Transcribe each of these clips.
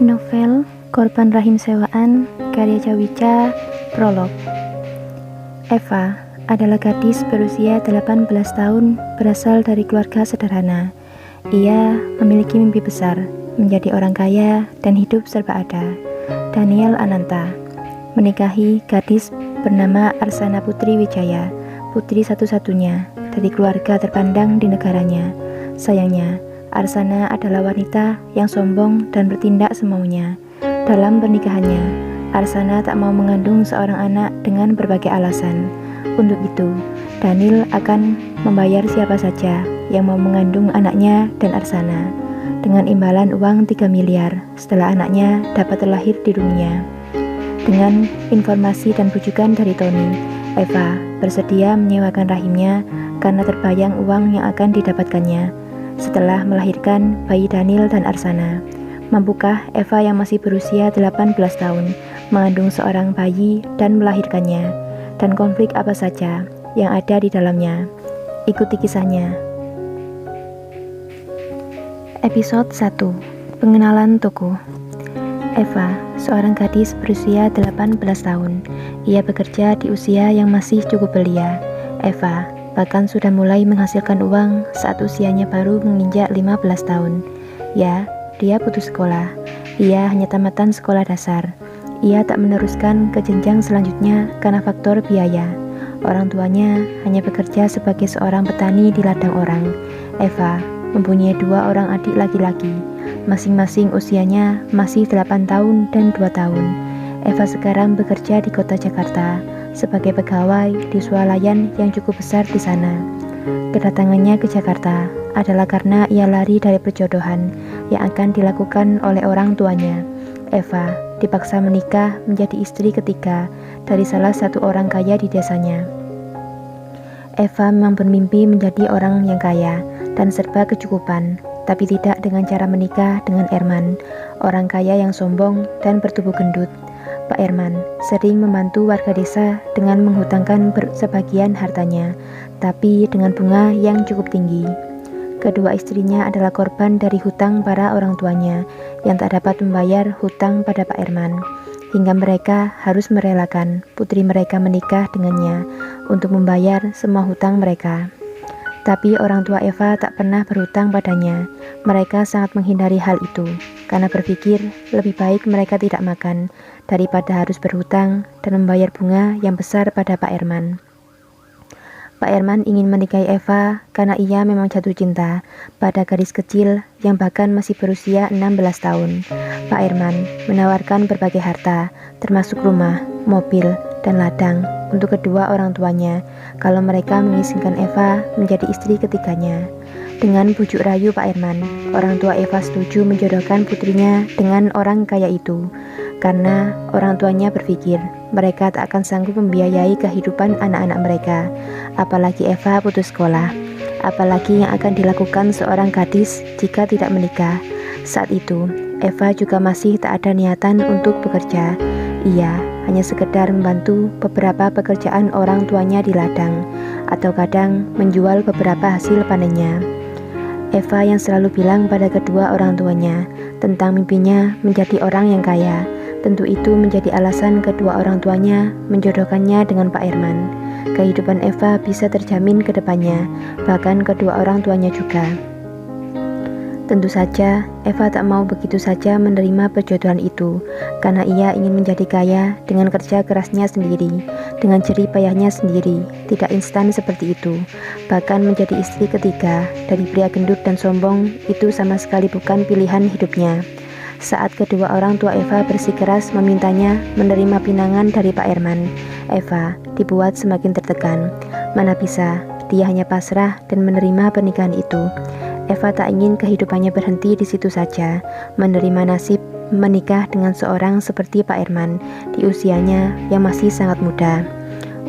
Novel Korban Rahim Sewaan karya Cawica. Prolog. Eva adalah gadis berusia 18 tahun berasal dari keluarga sederhana. Ia memiliki mimpi besar, menjadi orang kaya dan hidup serba ada. Daniel Ananta menikahi gadis bernama Arsana Putri Wijaya, putri satu-satunya dari keluarga terpandang di negaranya. Sayangnya, Arsana adalah wanita yang sombong dan bertindak semaunya. Dalam pernikahannya, Arsana tak mau mengandung seorang anak dengan berbagai alasan. Untuk itu, Daniel akan membayar siapa saja yang mau mengandung anaknya dan Arsana dengan imbalan uang 3 miliar setelah anaknya dapat terlahir di dunia. Dengan informasi dan bujukan dari Tony, Eva bersedia menyewakan rahimnya karena terbayang uang yang akan didapatkannya setelah melahirkan bayi Daniel dan Arsana. Mampukah Eva yang masih berusia 18 tahun mengandung seorang bayi dan melahirkannya? Dan konflik apa saja yang ada di dalamnya? Ikuti kisahnya. Episode 1. Pengenalan tokoh. Eva, seorang gadis berusia 18 tahun. Ia bekerja di usia yang masih cukup belia. Eva bahkan sudah mulai menghasilkan uang saat usianya baru menginjak 15 tahun. Ya, dia putus sekolah. Ia hanya tamatan sekolah dasar. Ia tak meneruskan ke jenjang selanjutnya karena faktor biaya. Orang tuanya hanya bekerja sebagai seorang petani di ladang orang. Eva mempunyai 2 orang adik laki-laki. Masing-masing usianya masih 8 tahun dan 2 tahun. Eva sekarang bekerja di kota Jakarta sebagai pegawai di swalayan yang cukup besar di sana. Kedatangannya ke Jakarta adalah karena ia lari dari perjodohan yang akan dilakukan oleh orang tuanya. Eva dipaksa menikah menjadi istri ketiga dari salah satu orang kaya di desanya. Eva memang bermimpi menjadi orang yang kaya dan serba kecukupan, tapi tidak dengan cara menikah dengan Erman, orang kaya yang sombong dan bertubuh gendut. Pak Erman sering membantu warga desa dengan menghutangkan sebagian hartanya, tapi dengan bunga yang cukup tinggi. Kedua istrinya adalah korban dari hutang para orang tuanya yang tak dapat membayar hutang pada Pak Erman, hingga mereka harus merelakan putri mereka menikah dengannya untuk membayar semua hutang mereka. Tapi orang tua Eva tak pernah berhutang padanya. Mereka sangat menghindari hal itu karena berpikir lebih baik mereka tidak makan daripada harus berhutang dan membayar bunga yang besar pada Pak Erman. Pak Erman ingin menikahi Eva karena ia memang jatuh cinta pada gadis kecil yang bahkan masih berusia 16 tahun. Pak Erman menawarkan berbagai harta, termasuk rumah, mobil, dan ladang untuk kedua orang tuanya kalau mereka mengizinkan Eva menjadi istri ketiganya. Dengan bujuk rayu Pak Erman, orang tua Eva setuju menjodohkan putrinya dengan orang kaya itu karena orang tuanya berpikir mereka tak akan sanggup membiayai kehidupan anak-anak mereka, apalagi Eva putus sekolah. Apalagi yang akan dilakukan seorang gadis jika tidak menikah. Saat itu, Eva juga masih tak ada niatan untuk bekerja. Ia hanya sekedar membantu beberapa pekerjaan orang tuanya di ladang, atau kadang menjual beberapa hasil panennya. Eva yang selalu bilang pada kedua orang tuanya tentang mimpinya menjadi orang yang kaya. Tentu itu menjadi alasan kedua orang tuanya menjodohkannya dengan Pak Erman. Kehidupan Eva bisa terjamin ke depannya, bahkan kedua orang tuanya juga. Tentu saja, Eva tak mau begitu saja menerima perjodohan itu, karena ia ingin menjadi kaya dengan kerja kerasnya sendiri, dengan jerih payahnya sendiri, tidak instan seperti itu. Bahkan menjadi istri ketiga dari pria gendut dan sombong itu sama sekali bukan pilihan hidupnya. Saat kedua orang tua Eva bersikeras memintanya menerima pinangan dari Pak Erman, Eva dibuat semakin tertekan. Mana bisa, dia hanya pasrah dan menerima pernikahan itu. Eva tak ingin kehidupannya berhenti di situ saja, menerima nasib menikah dengan seorang seperti Pak Erman di usianya yang masih sangat muda.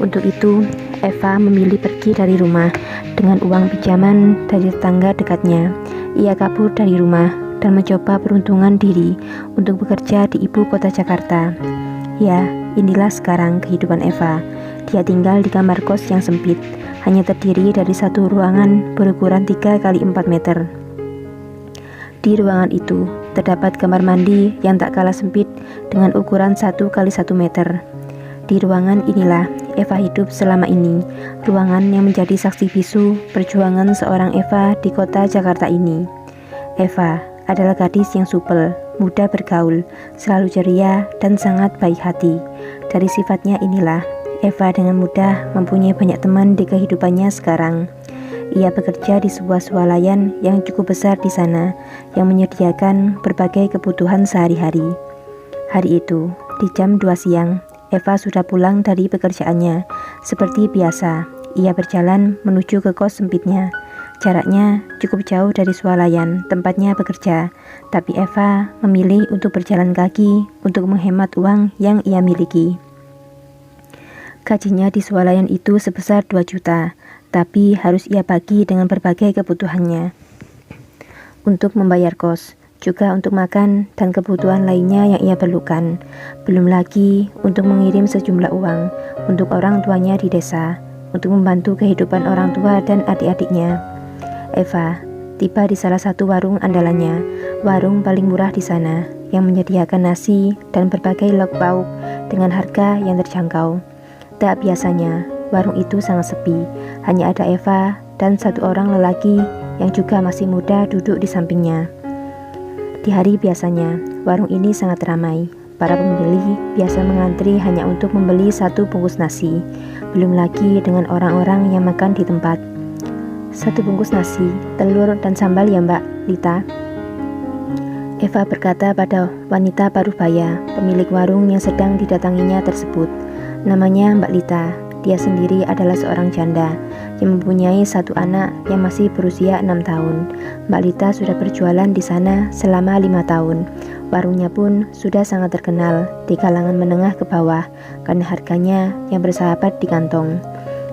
Untuk itu, Eva memilih pergi dari rumah dengan uang pinjaman dari tetangga dekatnya. Ia kabur dari rumah dan mencoba peruntungan diri untuk bekerja di ibu kota Jakarta. Ya, inilah sekarang kehidupan Eva. Dia tinggal di kamar kos yang sempit, hanya terdiri dari satu ruangan berukuran 3 x 4 meter. Di ruangan itu, terdapat kamar mandi yang tak kalah sempit dengan ukuran 1 kali 1 meter. Di ruangan inilah Eva hidup selama ini, ruangan yang menjadi saksi bisu perjuangan seorang Eva di kota Jakarta ini. Eva adalah gadis yang supel, mudah bergaul, selalu ceria dan sangat baik hati. Dari sifatnya inilah Eva dengan mudah mempunyai banyak teman di kehidupannya sekarang. Ia bekerja di sebuah swalayan yang cukup besar di sana, yang menyediakan berbagai kebutuhan sehari-hari. Hari itu, di jam 2 siang, Eva sudah pulang dari pekerjaannya. Seperti biasa, ia berjalan menuju ke kos sempitnya. Jaraknya cukup jauh dari swalayan tempatnya bekerja, tapi Eva memilih untuk berjalan kaki untuk menghemat uang yang ia miliki. Gajinya di swalayan itu sebesar 2 juta, tapi harus ia bagi dengan berbagai kebutuhannya. Untuk membayar kos, juga untuk makan dan kebutuhan lainnya yang ia perlukan. Belum lagi untuk mengirim sejumlah uang untuk orang tuanya di desa, untuk membantu kehidupan orang tua dan adik-adiknya. Eva tiba di salah satu warung andalannya, warung paling murah di sana, yang menyediakan nasi dan berbagai lauk pauk dengan harga yang terjangkau. Tak biasanya, warung itu sangat sepi, hanya ada Eva dan satu orang lelaki yang juga masih muda duduk di sampingnya. Di hari biasanya, warung ini sangat ramai. Para pembeli biasa mengantri hanya untuk membeli 1 bungkus nasi, belum lagi dengan orang-orang yang makan di tempat. 1 bungkus nasi, telur dan sambal ya Mbak Lita? Eva berkata pada wanita parubaya, pemilik warung yang sedang didatanginya tersebut. Namanya Mbak Lita. Dia sendiri adalah seorang janda yang mempunyai 1 anak yang masih berusia 6 tahun. Mbak Lita sudah berjualan di sana selama 5 tahun. Warungnya pun sudah sangat terkenal di kalangan menengah ke bawah karena harganya yang bersahabat di kantong.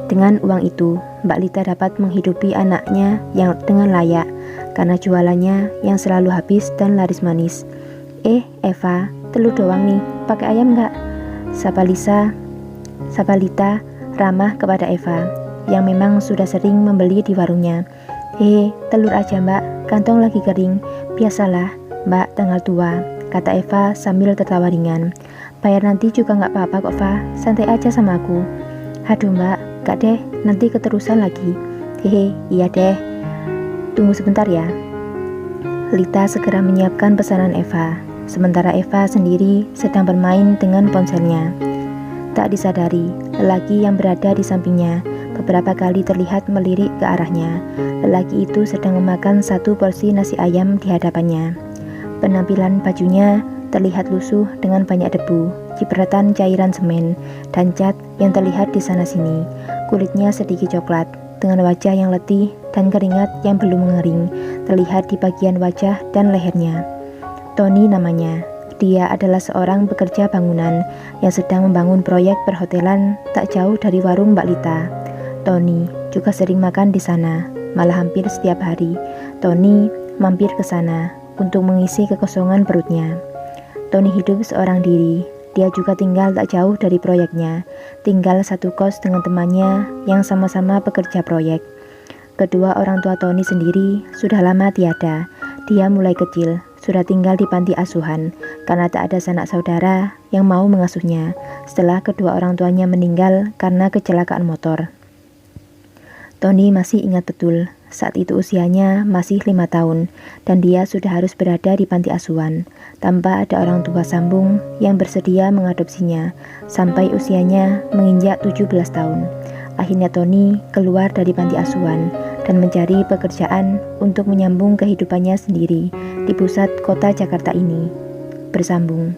Dengan uang itu, Mbak Lita dapat menghidupi anaknya yang dengan layak karena jualannya yang selalu habis dan laris manis. Eva, telur doang nih, pakai ayam nggak? Sapa Lita ramah kepada Eva, yang memang sudah sering membeli di warungnya. Telur aja Mbak, kantong lagi kering. Biasalah, Mbak tanggal tua, kata Eva sambil tertawa ringan. Bayar nanti juga nggak apa-apa kok, Eva, santai aja sama aku. Aduh Mbak, gak deh, nanti keterusan lagi. Iya deh, tunggu sebentar ya. Lita segera menyiapkan pesanan Eva, sementara Eva sendiri sedang bermain dengan ponselnya. Tak disadari, lelaki yang berada di sampingnya beberapa kali terlihat melirik ke arahnya. Lelaki itu sedang memakan 1 porsi nasi ayam di hadapannya. Penampilan bajunya terlihat lusuh dengan banyak debu, cipratan cairan semen, dan cat yang terlihat di sana-sini. Kulitnya sedikit coklat, dengan wajah yang letih dan keringat yang belum mengering, terlihat di bagian wajah dan lehernya. Tony namanya. Dia adalah seorang pekerja bangunan yang sedang membangun proyek perhotelan tak jauh dari warung Mbak Lita. Tony juga sering makan di sana, malah hampir setiap hari. Tony mampir ke sana untuk mengisi kekosongan perutnya. Tony hidup seorang diri. Dia juga tinggal tak jauh dari proyeknya, tinggal 1 kos dengan temannya yang sama-sama pekerja proyek. Kedua orang tua Tony sendiri sudah lama tiada. Dia mulai kecil sudah tinggal di panti asuhan karena tak ada sanak saudara yang mau mengasuhnya setelah kedua orang tuanya meninggal karena kecelakaan motor. Tony masih ingat betul, saat itu usianya masih 5 tahun dan dia sudah harus berada di panti asuhan tanpa ada orang tua sambung yang bersedia mengadopsinya sampai usianya menginjak 17 tahun. Akhirnya Tony keluar dari panti asuhan dan mencari pekerjaan untuk menyambung kehidupannya sendiri di pusat kota Jakarta ini. Bersambung.